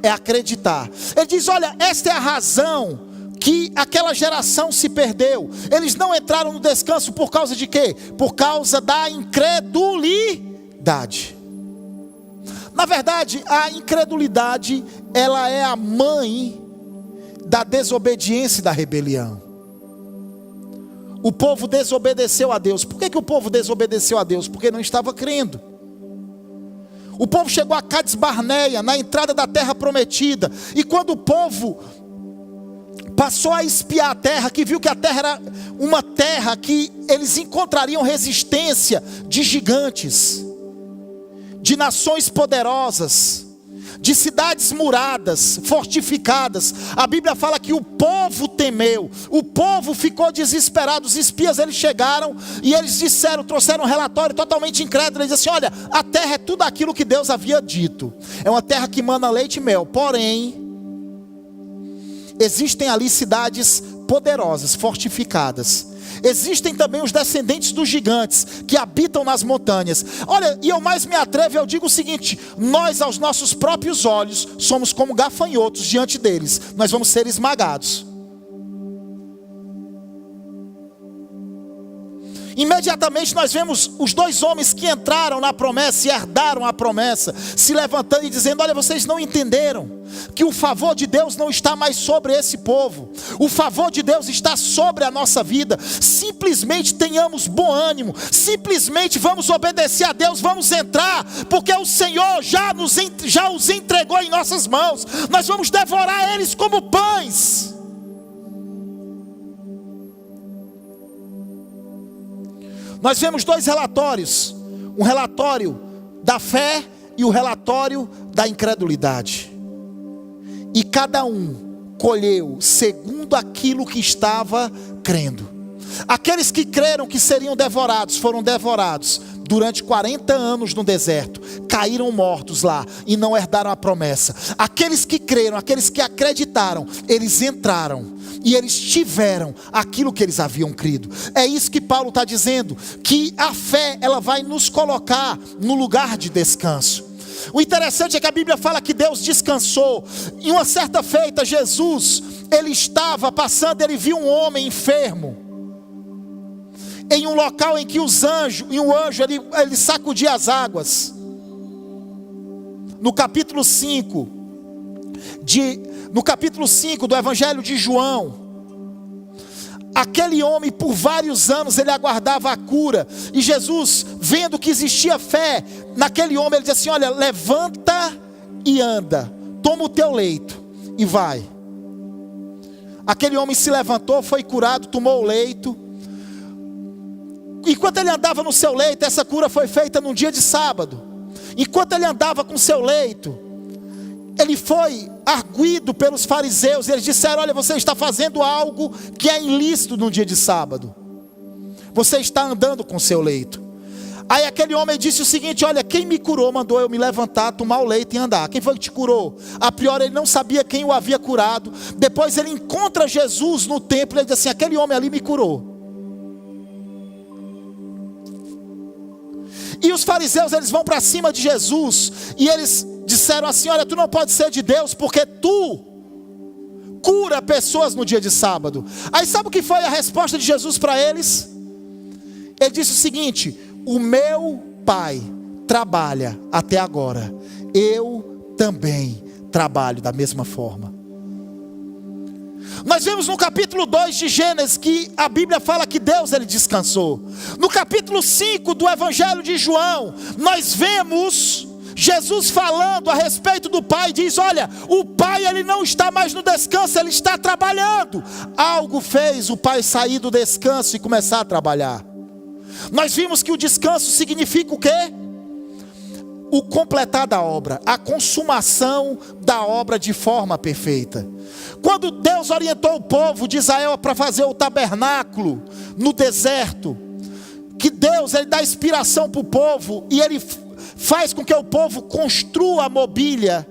B: é acreditar. Ele diz: olha, esta é a razão que aquela geração se perdeu. Eles não entraram no descanso por causa de quê? Por causa da incredulidade. Na verdade, a incredulidade, ela é a mãe da desobediência e da rebelião. O povo desobedeceu a Deus. Por que o povo desobedeceu a Deus? Porque não estava crendo. O povo chegou a Cades Barneia, na entrada da terra prometida. E quando o povo passou a espiar a terra, que viu que a terra era uma terra que eles encontrariam resistência de gigantes, de nações poderosas, de cidades muradas, fortificadas. A Bíblia fala que o povo temeu, o povo ficou desesperado. Os espias, eles chegaram e eles trouxeram um relatório totalmente incrédulo. Eles disseram assim: olha, a terra é tudo aquilo que Deus havia dito, é uma terra que mana leite e mel, porém existem ali cidades poderosas, fortificadas. Existem também os descendentes dos gigantes que habitam nas montanhas. Olha, e eu mais me atrevo, eu digo o seguinte: nós aos nossos próprios olhos somos como gafanhotos diante deles, nós vamos ser esmagados. Imediatamente nós vemos os dois homens que entraram na promessa e herdaram a promessa, se levantando e dizendo: olha, vocês não entenderam que o favor de Deus não está mais sobre esse povo, o favor de Deus está sobre a nossa vida. Simplesmente tenhamos bom ânimo, simplesmente vamos obedecer a Deus, vamos entrar, porque o Senhor já os entregou em nossas mãos, nós vamos devorar eles como pães. Nós vemos dois relatórios, um relatório da fé e o relatório da incredulidade. E cada um colheu segundo aquilo que estava crendo. Aqueles que creram que seriam devorados, foram devorados durante 40 anos no deserto, caíram mortos lá e não herdaram a promessa. Aqueles que creram, aqueles que acreditaram, eles entraram e eles tiveram aquilo que eles haviam crido. É isso que Paulo está dizendo, que a fé, ela vai nos colocar no lugar de descanso. O interessante é que a Bíblia fala que Deus descansou. Em uma certa feita, Jesus, ele estava passando, ele viu um homem enfermo, em um local em que um anjo ele sacudia as águas. No capítulo 5 do Evangelho de João, aquele homem por vários anos ele aguardava a cura, e Jesus, vendo que existia fé naquele homem, ele disse assim: olha, levanta e anda, toma o teu leito e vai. Aquele homem se levantou, foi curado, tomou o leito. Enquanto ele andava no seu leito, essa cura foi feita num dia de sábado. Enquanto ele andava com o seu leito, ele foi arguido pelos fariseus. Eles disseram: olha, você está fazendo algo que é ilícito no dia de sábado, você está andando com o seu leito. Aí aquele homem disse o seguinte: olha, quem me curou mandou eu me levantar, tomar o leito e andar. Quem foi que te curou? A priori ele não sabia quem o havia curado. Depois ele encontra Jesus no templo e ele diz assim: aquele homem ali me curou. E os fariseus, eles vão para cima de Jesus e eles disseram assim: olha, tu não pode ser de Deus, porque tu cura pessoas no dia de sábado. Aí sabe o que foi a resposta de Jesus para eles? Ele disse o seguinte: o meu Pai trabalha até agora, eu também trabalho da mesma forma. Nós vemos no capítulo 2 de Gênesis que a Bíblia fala que Deus ele descansou. No capítulo 5 do Evangelho de João, nós vemos Jesus falando a respeito do Pai. Diz: olha, o Pai ele não está mais no descanso, ele está trabalhando. Algo fez o Pai sair do descanso e começar a trabalhar. Nós vimos que o descanso significa o quê? O completar da obra, a consumação da obra de forma perfeita. Quando Deus orientou o povo de Israel para fazer o tabernáculo no deserto, que Deus ele dá inspiração para o povo e ele faz com que o povo construa a mobília.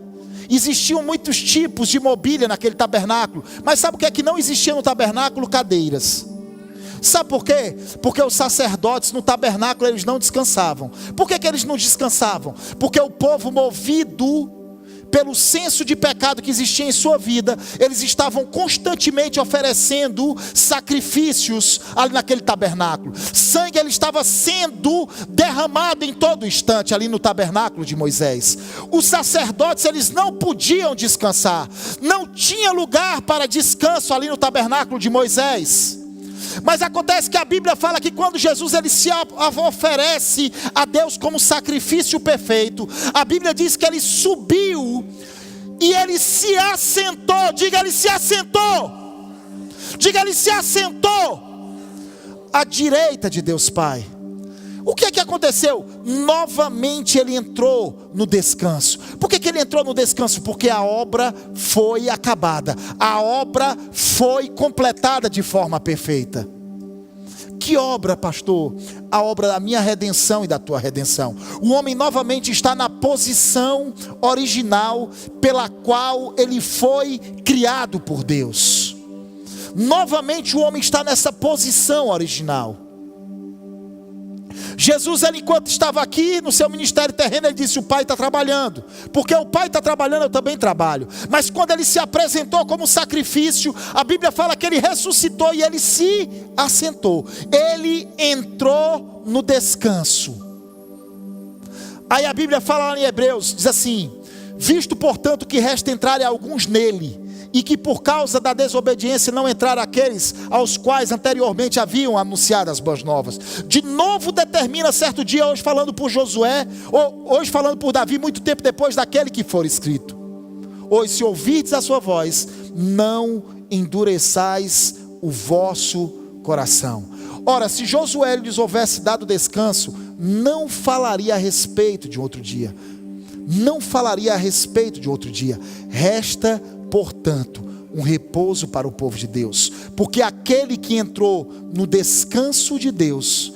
B: Existiam muitos tipos de mobília naquele tabernáculo, mas sabe o que é que não existia no tabernáculo? Cadeiras. Sabe por quê? Porque os sacerdotes no tabernáculo eles não descansavam. Por que eles não descansavam? Porque o povo, movido pelo senso de pecado que existia em sua vida, eles estavam constantemente oferecendo sacrifícios ali naquele tabernáculo. Sangue ele estava sendo derramado em todo instante ali no tabernáculo de Moisés. Os sacerdotes eles não podiam descansar, não tinha lugar para descanso ali no tabernáculo de Moisés. Mas acontece que a Bíblia fala que quando Jesus ele se oferece a Deus como sacrifício perfeito, a Bíblia diz que ele subiu e ele se assentou. Diga, ele se assentou. Diga, ele se assentou à direita de Deus Pai. O que é que aconteceu? Novamente ele entrou no descanso. Por que ele entrou no descanso? Porque a obra foi acabada, a obra foi completada de forma perfeita. Que obra, pastor? A obra da minha redenção e da tua redenção. O homem novamente está na posição original pela qual ele foi criado por Deus. Novamente o homem está nessa posição original. Jesus, ele, enquanto estava aqui no seu ministério terreno, ele disse: o Pai está trabalhando, porque o Pai está trabalhando, eu também trabalho. Mas quando ele se apresentou como sacrifício, a Bíblia fala que ele ressuscitou e ele se assentou, ele entrou no descanso. Aí a Bíblia fala lá em Hebreus, diz assim: visto portanto que resta entrarem alguns nele, e que por causa da desobediência não entraram aqueles aos quais anteriormente haviam anunciado as boas novas. De novo determina certo dia, hoje falando por Josué, ou hoje falando por Davi, muito tempo depois daquele que for escrito: hoje, se ouvirdes a sua voz, não endureçais o vosso coração. Ora, se Josué lhes houvesse dado descanso, não falaria a respeito de outro dia. Não falaria a respeito de outro dia. Resta, portanto, um repouso para o povo de Deus, porque aquele que entrou no descanso de Deus,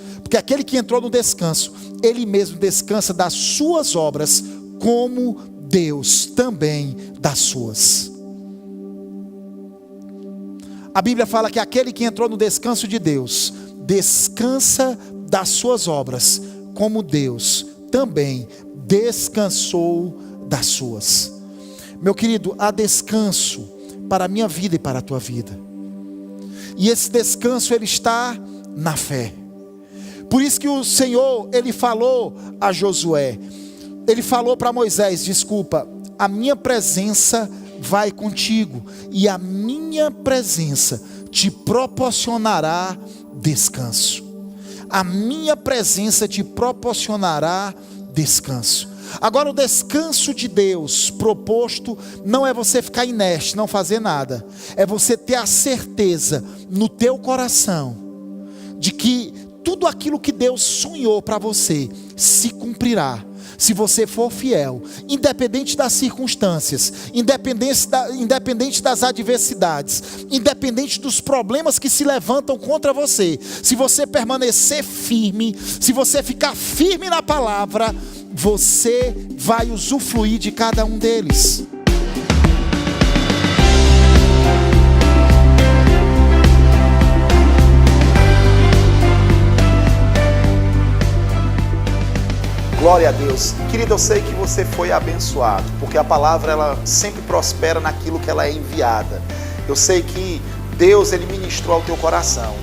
B: ele mesmo descansa das suas obras, como Deus também das suas. A Bíblia fala que aquele que entrou no descanso de Deus, descansa das suas obras, como Deus também descansou das suas. Meu querido, há descanso para a minha vida e para a tua vida. E esse descanso, ele está na fé. Por isso que o Senhor, ele falou a Josué, ele falou para Moisés: desculpa, a minha presença vai contigo, e a minha presença te proporcionará descanso. A minha presença te proporcionará descanso. Agora, o descanso de Deus proposto não é você ficar inerte, não fazer nada. É você ter a certeza no teu coração de que tudo aquilo que Deus sonhou para você se cumprirá, se você for fiel, independente das circunstâncias, independente das adversidades, independente dos problemas que se levantam contra você. Se você permanecer firme, se você ficar firme na palavra, você vai usufruir de cada um deles.
A: Glória a Deus. Querido, eu sei que você foi abençoado, porque a palavra, ela sempre prospera naquilo que ela é enviada. Eu sei que Deus, ele ministrou ao teu coração.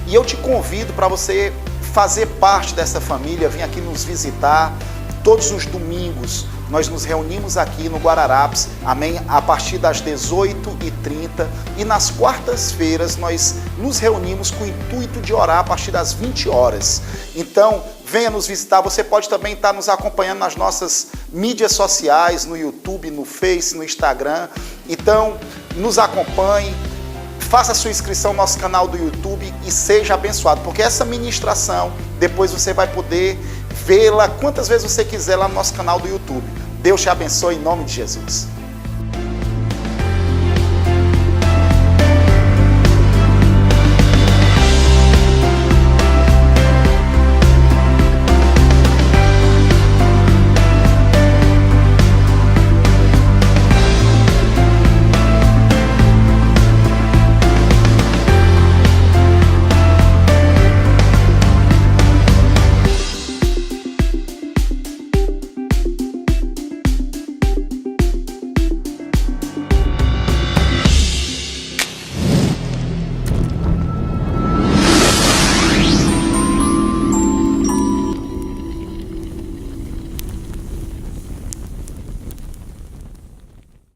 A: E eu te convido para você fazer parte dessa família, vir aqui nos visitar. Todos os domingos nós nos reunimos aqui no Guararapes, amém? A partir das 18h30, e nas quartas-feiras nós nos reunimos com o intuito de orar a partir das 20 horas. Então, venha nos visitar. Você pode também estar nos acompanhando nas nossas mídias sociais, no YouTube, no Face, no Instagram. Então, nos acompanhe, faça a sua inscrição no nosso canal do YouTube e seja abençoado, porque essa ministração, depois você vai poder vê-la quantas vezes você quiser lá no nosso canal do YouTube. Deus te abençoe em nome de Jesus.